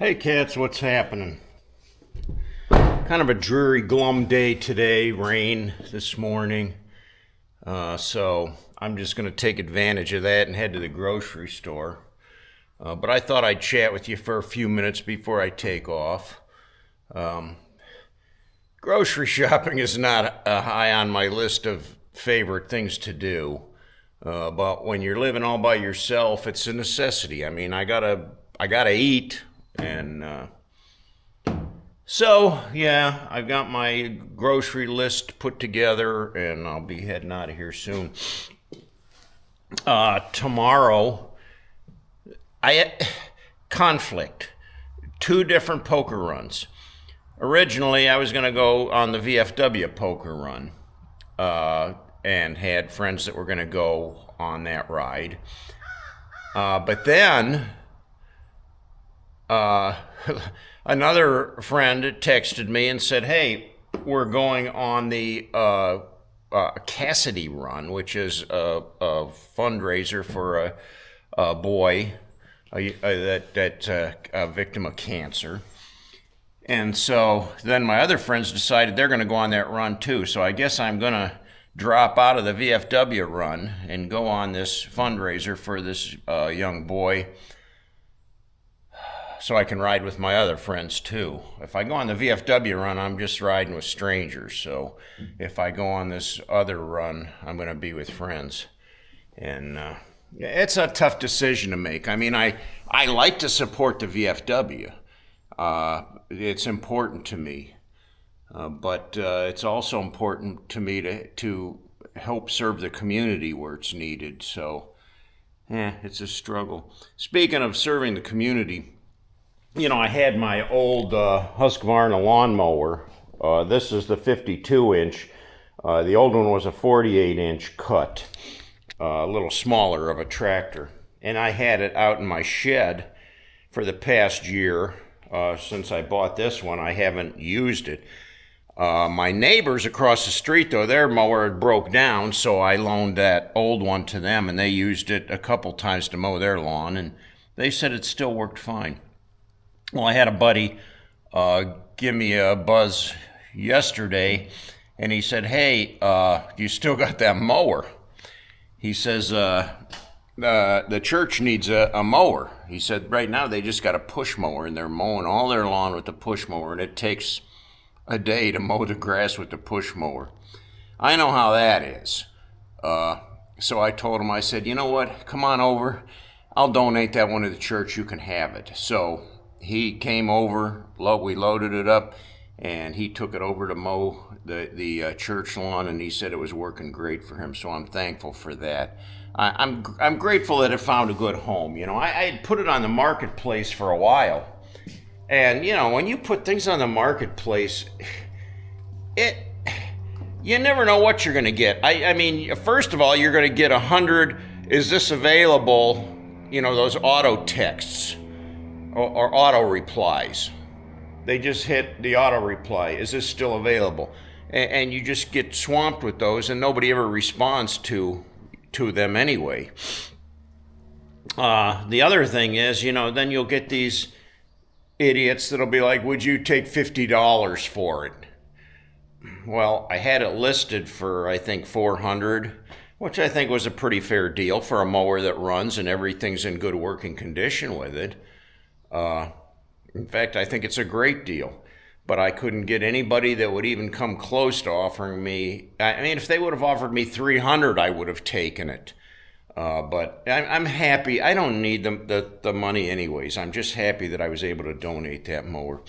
Hey cats, what's happening? Kind of a dreary, glum day today, rain this morning. So I'm just going to take advantage of that and head to the grocery store. But I thought I'd chat with you for a few minutes before I take off. Grocery shopping is not high on my list of favorite things to do. But when you're living all by yourself, it's a necessity. I mean, I gotta eat, and yeah, I've got my grocery list put together, and I'll be heading out of here soon. Tomorrow, conflict. Two different poker runs. Originally, I was going to go on the VFW poker run, and had friends that were going to go on that ride. But then another friend texted me and said, "Hey, we're going on the Cassidy run, which is a fundraiser for a boy that's a victim of cancer." And so then my other friends decided they're going to go on that run too. So I guess I'm going to drop out of the VFW run and go on this fundraiser for this young boy, so I can ride with my other friends too. If I go on the VFW run, I'm just riding with strangers. So if I go on this other run, I'm going to be with friends. And it's a tough decision to make. I mean, I like to support the VFW. It's important to me. But it's also important to me to help serve the community where it's needed. So, it's a struggle. Speaking of serving the community, I had my old Husqvarna lawnmower. This is the 52-inch. The old one was a 48-inch cut, a little smaller of a tractor. And I had it out in my shed for the past year. Since I bought this one, I haven't used it. My neighbors across the street, though, their mower had broke down, so I loaned that old one to them, and they used it a couple times to mow their lawn, and they said it still worked fine. Well, I had a buddy give me a buzz yesterday, and he said, "Hey, you still got that mower?" He says, the church needs a mower. He said right now they just got a push mower, and they're mowing all their lawn with the push mower, and it takes a day to mow the grass with the push mower. I know how that is. So I told him, I said, "You know what? Come on over. I'll donate that one to the church. You can have it." So he came over, we loaded it up, and he took it over to mow the church lawn, and he said it was working great for him. So I'm thankful for that. I'm grateful that it found a good home. I had put it on the marketplace for a while. And, when you put things on the marketplace, you never know what you're going to get. I mean, first of all, you're going to get 100, "Is this available?" Those auto texts or auto replies. They just hit the auto reply. "Is this still available?" And you just get swamped with those, and nobody ever responds to them anyway. The other thing is, then you'll get these idiots that'll be like, "Would you take $50 for it?" Well, I had it listed for, I think, $400, which I think was a pretty fair deal for a mower that runs and everything's in good working condition with it. In fact, I think it's a great deal. But I couldn't get anybody that would even come close to offering me. I mean, if they would have offered me $300, I would have taken it. But I'm happy. I don't need the money anyways. I'm just happy that I was able to donate that mower.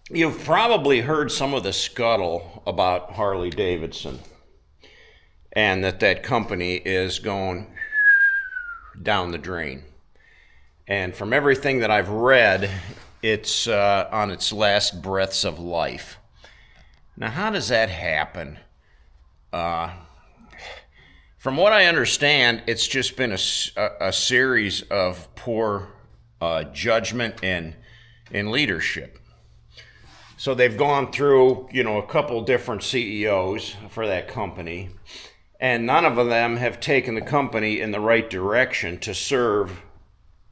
You've probably heard some of the scuttle about Harley Davidson, and that company is going down the drain. And from everything that I've read, it's on its last breaths of life. Now, how does that happen? From what I understand, it's just been a series of poor judgment and leadership. So they've gone through, a couple different CEOs for that company, and none of them have taken the company in the right direction to serve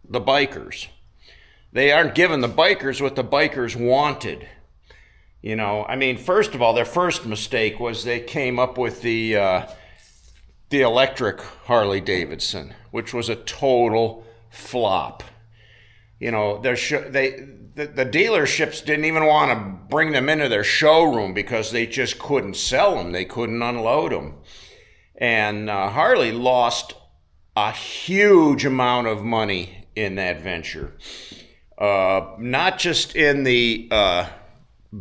the bikers. they aren't giving the bikers what the bikers wanted. You know, I mean, first of all, their first mistake was they came up with the electric Harley Davidson, which was a total flop. You know, the dealerships didn't even want to bring them into their showroom because they just couldn't sell them. They couldn't unload them. And Harley lost a huge amount of money in that venture. Not just in the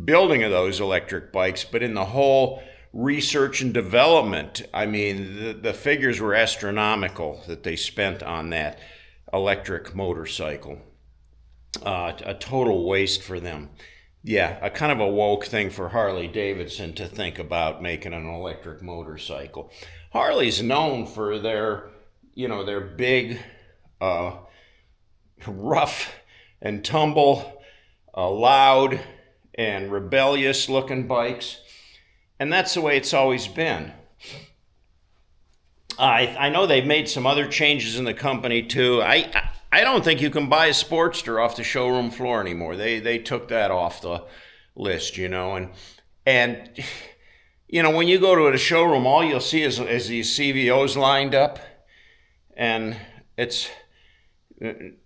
building of those electric bikes, but in the whole research and development. I mean, the figures were astronomical that they spent on that electric motorcycle. A total waste for them. Yeah, a kind of a woke thing for Harley Davidson to think about making an electric motorcycle. Harley's known for their big, rough and tumble, loud and rebellious looking bikes. And that's the way it's always been. I know they've made some other changes in the company too. I don't think you can buy a Sportster off the showroom floor anymore. They took that off the list, you know. And you know, when you go to a showroom, all you'll see is these CVOs lined up. And it's,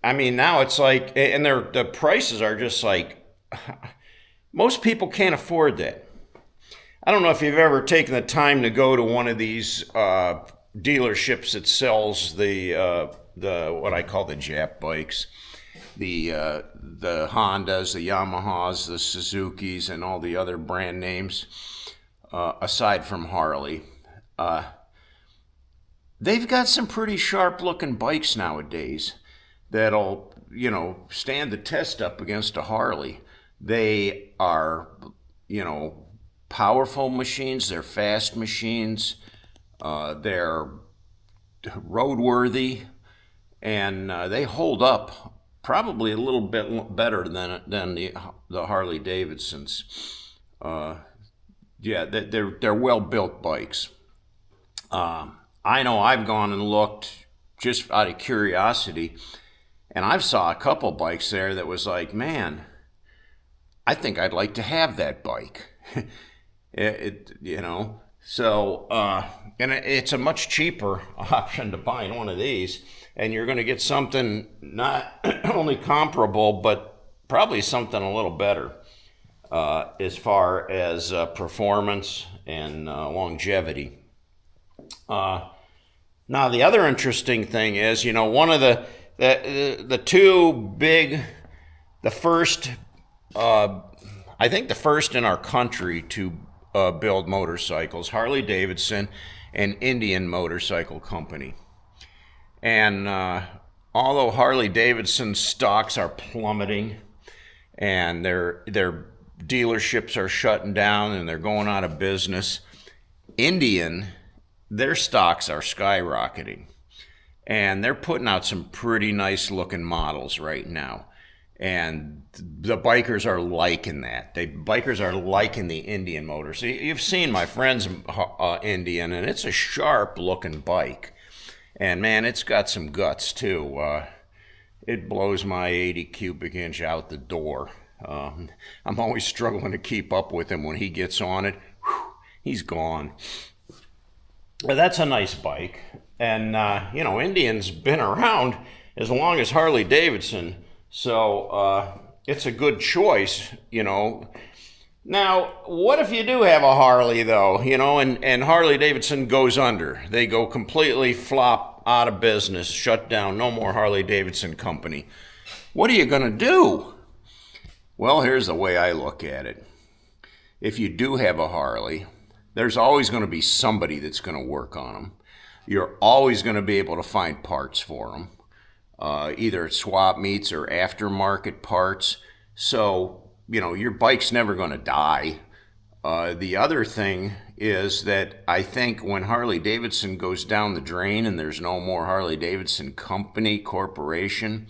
I mean, now it's like, and the prices are just like, most people can't afford that. I don't know if you've ever taken the time to go to one of these dealerships that sells the what I call the Jap bikes, the Hondas, the Yamahas, the Suzukis, and all the other brand names, aside from Harley. They've got some pretty sharp looking bikes nowadays that'll, you know, stand the test up against a Harley. They are, you know, powerful machines, they're fast machines, they're roadworthy, and they hold up probably a little bit better than the Harley Davidsons. Yeah, they're well built bikes. I know I've gone and looked just out of curiosity, and I've saw a couple bikes there that was like, man, I think I'd like to have that bike. You know, so and it's a much cheaper option to buy one of these, and you're going to get something not only comparable, but probably something a little better as far as performance and longevity. Now, the other interesting thing is, you know, one of the two big, the first, I think the first in our country to build motorcycles, Harley Davidson and Indian Motorcycle Company. And although Harley Davidson stocks are plummeting and their dealerships are shutting down and they're going out of business, Indian, their stocks are skyrocketing. And they're putting out some pretty nice looking models right now. And the bikers are liking that. Bikers are liking the Indian motor. So you've seen my friend's Indian, and it's a sharp looking bike. And man, it's got some guts too. It blows my 80 cubic inch out the door. I'm always struggling to keep up with him when he gets on it. Whew, he's gone. Well, that's a nice bike. And, you know, Indian's been around as long as Harley Davidson. So it's a good choice, you know. Now, what if you do have a Harley, though, you know, and Harley Davidson goes under? They go completely flop, out of business, shut down, no more Harley Davidson company. What are you going to do? Well, here's the way I look at it. If you do have a Harley, there's always going to be somebody that's going to work on them. You're always going to be able to find parts for them. Either at swap meets or aftermarket parts. So, you know, your bike's never going to die. The other thing is that I think when Harley Davidson goes down the drain and there's no more Harley Davidson Company Corporation,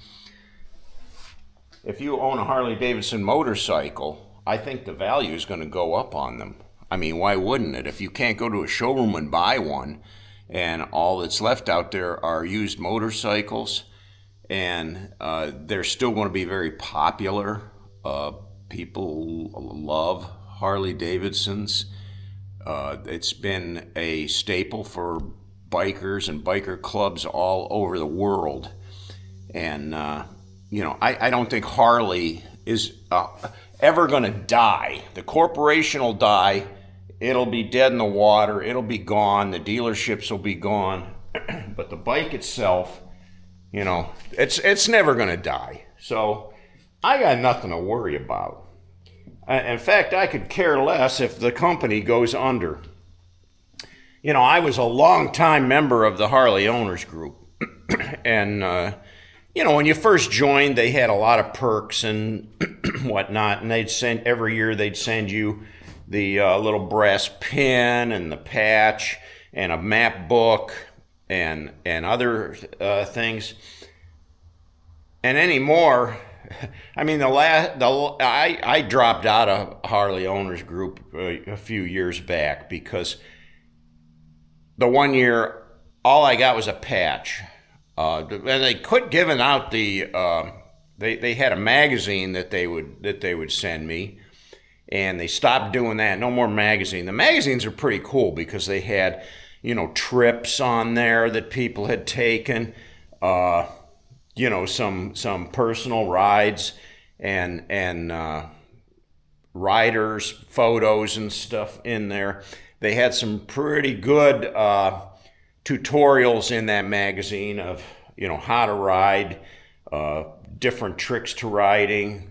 if you own a Harley Davidson motorcycle, I think the value is going to go up on them. I mean, why wouldn't it? If you can't go to a showroom and buy one, and all that's left out there are used motorcycles, and they're still going to be very popular. People love Harley Davidsons. It's been a staple for bikers and biker clubs all over the world. And, I don't think Harley is ever going to die. The corporation will die. It'll be dead in the water. It'll be gone. The dealerships will be gone. But the bike itself, it's never going to die. So I got nothing to worry about. In fact, I could care less if the company goes under. I was a long-time member of the Harley Owners Group. And, when you first joined, they had a lot of perks and whatnot. And every year they'd send you the little brass pin and the patch and a map book and other things. And anymore, I dropped out of Harley Owners Group a few years back because the one year all I got was a patch, and they quit giving out the. They had a magazine that they would send me, and they stopped doing that. No more magazine. The magazines are pretty cool because they had, trips on there that people had taken. Some personal rides and riders, photos and stuff in there. They had some pretty good tutorials in that magazine of, how to ride, different tricks to riding,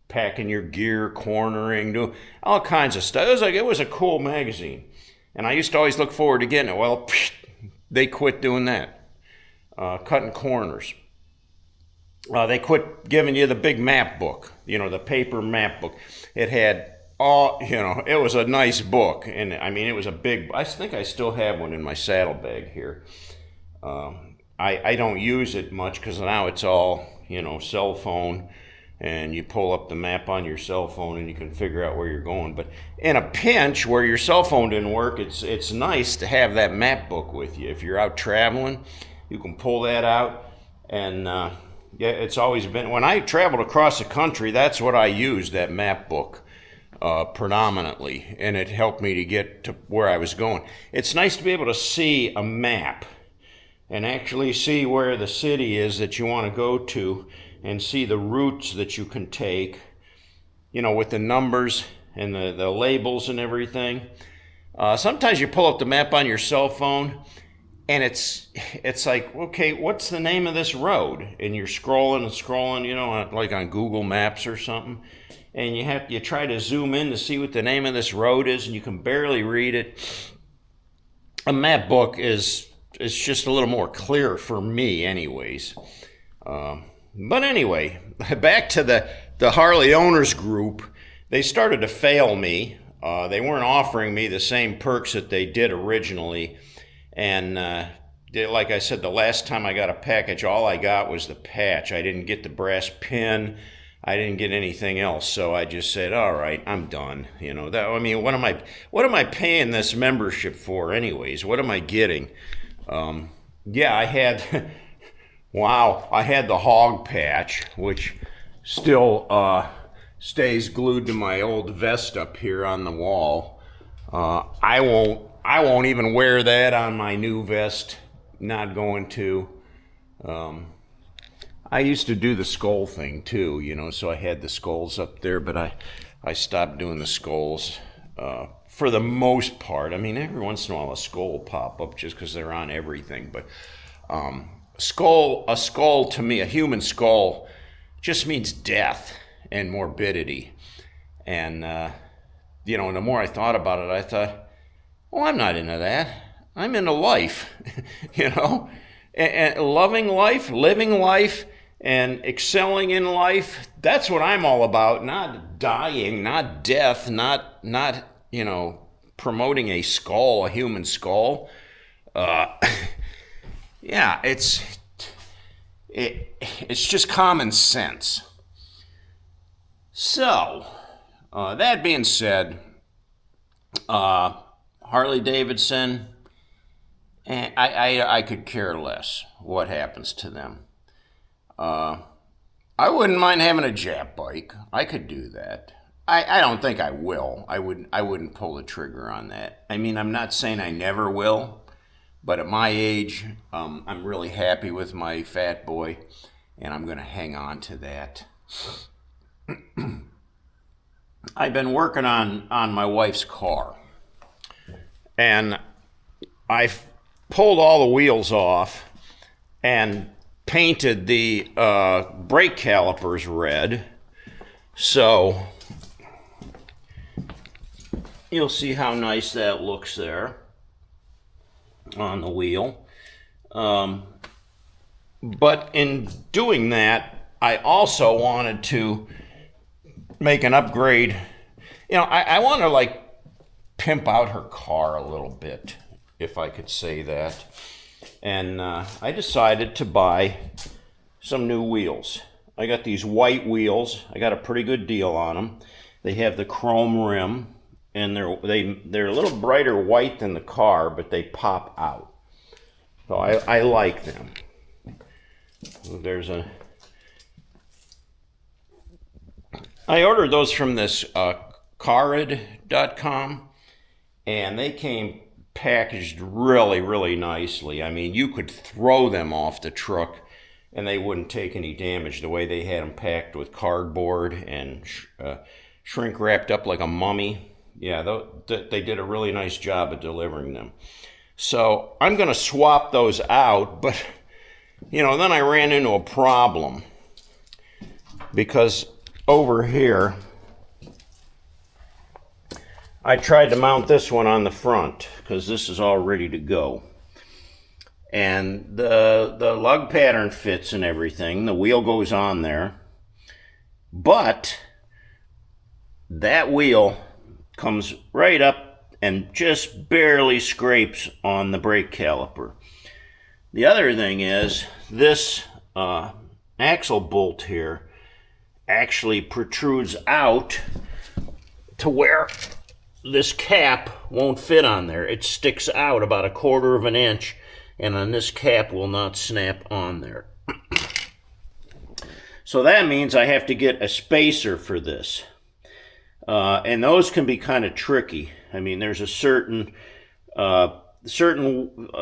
packing your gear, cornering, doing all kinds of stuff. It was a cool magazine. And I used to always look forward to getting it. Well, they quit doing that. Cutting corners. They quit giving you the big map book, the paper map book. It had it was a nice book. And it was a big, I think I still have one in my saddlebag here. I don't use it much because now it's all, cell phone, and you pull up the map on your cell phone and you can figure out where you're going. But in a pinch where your cell phone didn't work, it's nice to have that map book with you. If you're out traveling, you can pull that out, and it's always been, when I traveled across the country, that's what I used, that map book, predominantly, and it helped me to get to where I was going. It's nice to be able to see a map and actually see where the city is that you want to go to and see the routes that you can take, with the numbers and the labels and everything. Sometimes you pull up the map on your cell phone, and it's like, okay, what's the name of this road? And you're scrolling and scrolling, like on Google Maps or something. And you try to zoom in to see what the name of this road is, and you can barely read it. A map book is just a little more clear for me anyways. But anyway, back to the Harley Owners Group. They started to fail me. They weren't offering me the same perks that they did originally. And like I said, the last time I got a package, all I got was the patch. I didn't get the brass pin. I didn't get anything else. So I just said, all right, I'm done. What am I paying this membership for anyways? What am I getting? I had, I had the hog patch, which still stays glued to my old vest up here on the wall. I won't even wear that on my new vest. Not going to. I used to do the skull thing too, so I had the skulls up there, but I stopped doing the skulls for the most part. Every once in a while a skull will pop up just because they're on everything. But a skull to me, a human skull, just means death and morbidity. And, the more I thought about it, I thought, well, I'm not into that. I'm into life, and loving life, living life, and excelling in life. That's what I'm all about. Not dying, not death, not promoting a skull, a human skull. It's just common sense. So, that being said, Harley Davidson, I could care less what happens to them. I wouldn't mind having a Jap bike. I could do that. I don't think I will. I wouldn't pull the trigger on that. I mean, I'm not saying I never will, but at my age, I'm really happy with my Fat Boy, and I'm going to hang on to that. I've been working on my wife's car, and I've pulled all the wheels off and painted the brake calipers red. So you'll see how nice that looks there on the wheel. But in doing that, I also wanted to make an upgrade. You know, I want to like pimp out her car a little bit, if I could say that. And I decided to buy some new wheels. I got these white wheels. I got a pretty good deal on them. They have the chrome rim, and they're a little brighter white than the car, but they pop out. So I like them. I ordered those from this Carid.com, and they came packaged really, really nicely. I mean, you could throw them off the truck and they wouldn't take any damage, the way they had them packed with cardboard and shrink wrapped up like a mummy. Yeah, they did a really nice job of delivering them. So I'm going to swap those out, but you know, then I ran into a problem, because over here I tried to mount this one on the front because this is all ready to go, and the lug pattern fits and everything. The wheel goes on there, but that wheel comes right up and just barely scrapes on the brake caliper. The other thing is this axle bolt here actually protrudes out to where this cap won't fit on there. It sticks out about 1/4 of an inch, and then this cap will not snap on there. So that means I have to get a spacer for this. And those can be kind of tricky. I mean, there's a certain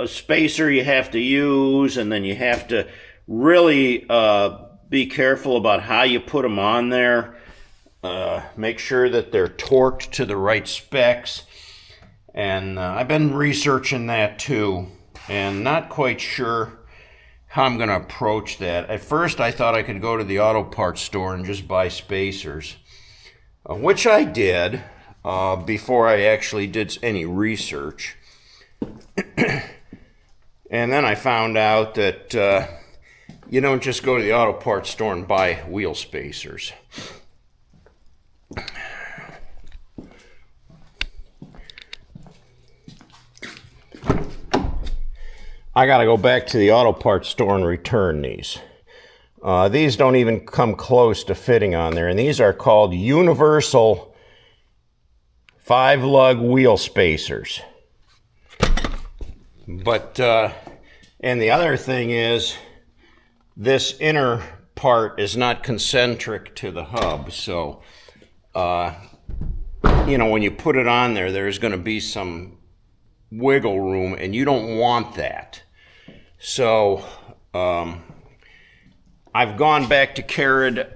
spacer you have to use, and then you have to really be careful about how you put them on there. Make sure that they're torqued to the right specs. And I've been researching that too, and not quite sure how I'm going to approach that. At first I thought I could go to the auto parts store and just buy spacers, which I did before I actually did any research. And then I found out that you don't just go to the auto parts store and buy wheel spacers. I got to go back to the auto parts store and return these. These don't even come close to fitting on there, and these are called universal 5-lug wheel spacers. But and the other thing is, this inner part is not concentric to the hub, so you know, when you put it on there, there's going to be some wiggle room, and you don't want that. So I've gone back to Carid.com,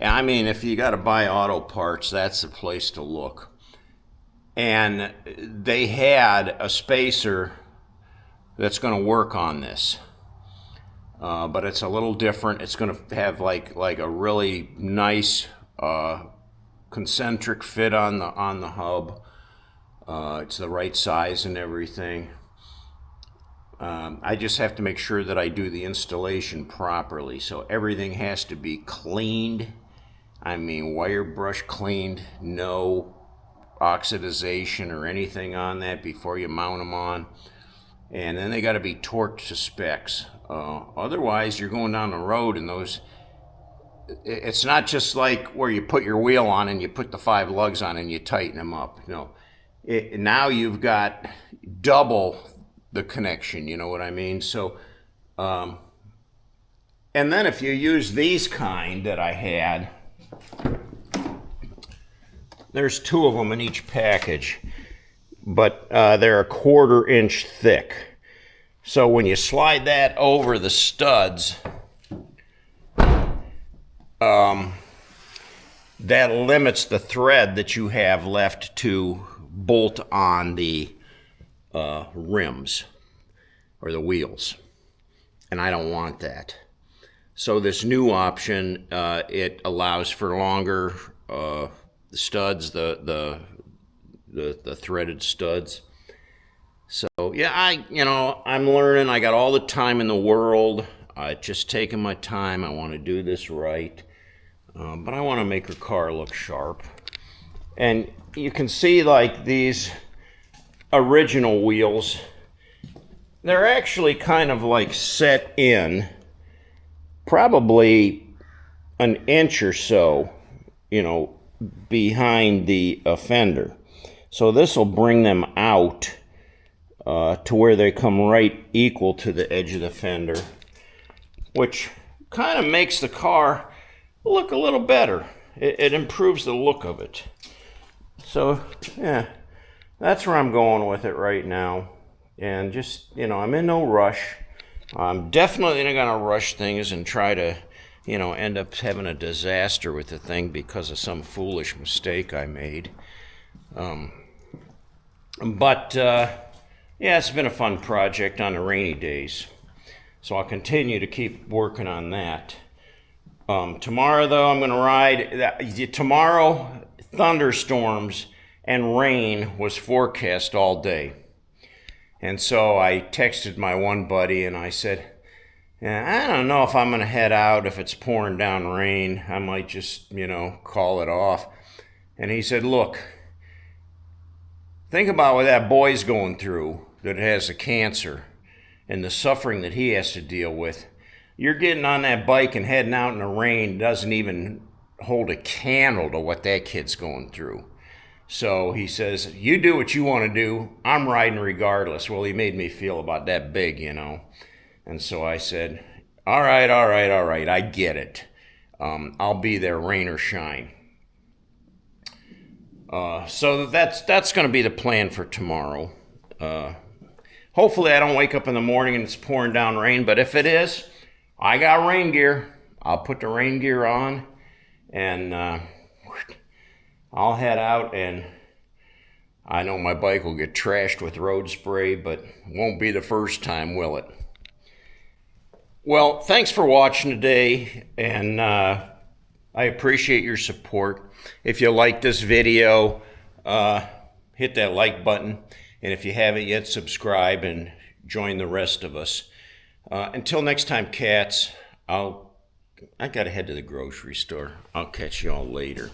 and I mean, if you got to buy auto parts, that's the place to look. And they had a spacer that's going to work on this, but it's a little different. It's going to have like a really nice concentric fit on the hub. It's the right size and everything. I just have to make sure that I do the installation properly. So everything has to be cleaned. I mean, wire brush cleaned, no oxidization or anything on that before you mount them on. And then they got to be torqued to specs. Otherwise, you're going down the road, and those, it's not just like where you put your wheel on and you put the 5 lugs on and you tighten them up. No, now you've got double the connection, you know what I mean? So And then if you use these kind that I had, there's 2 of them in each package, but they're a 1/4 inch thick. So when you slide that over the studs, that limits the thread that you have left to bolt on the rims or the wheels. And I don't want that. So this new option, it allows for longer studs, the threaded studs. So yeah, I'm learning. I got all the time in the world. Just taking my time. I want to do this right, but I want to make her car look sharp. And you can see, like, these original wheels, they're actually kind of like set in probably an inch or so, behind the fender. So this will bring them out to where they come right equal to the edge of the fender, which kind of makes the car look a little better. It improves the look of it. So yeah, that's where I'm going with it right now. And just, I'm in no rush. I'm definitely not going to rush things and try to, end up having a disaster with the thing because of some foolish mistake I made. But yeah, it's been a fun project on the rainy days. So I'll continue to keep working on that. Tomorrow, though, I'm going to ride. Tomorrow, thunderstorms and rain was forecast all day. And so I texted my one buddy and I said, I don't know if I'm going to head out if it's pouring down rain. I might just, call it off. And he said, look, think about what that boy's going through that has the cancer and the suffering that he has to deal with. You're getting on that bike and heading out in the rain doesn't even hold a candle to what that kid's going through. So he says, you do what you want to do. I'm riding regardless. Well, he made me feel about that big, And so I said, all right. I get it. I'll be there, rain or shine. So that's going to be the plan for tomorrow. Hopefully I don't wake up in the morning and it's pouring down rain. But if it is, I got rain gear. I'll put the rain gear on and I'll head out, and I know my bike will get trashed with road spray, but won't be the first time, will it? Well, thanks for watching today, and I appreciate your support. If you like this video, hit that like button, and if you haven't yet, subscribe and join the rest of us. Until next time, cats, I gotta head to the grocery store. I'll catch you all later.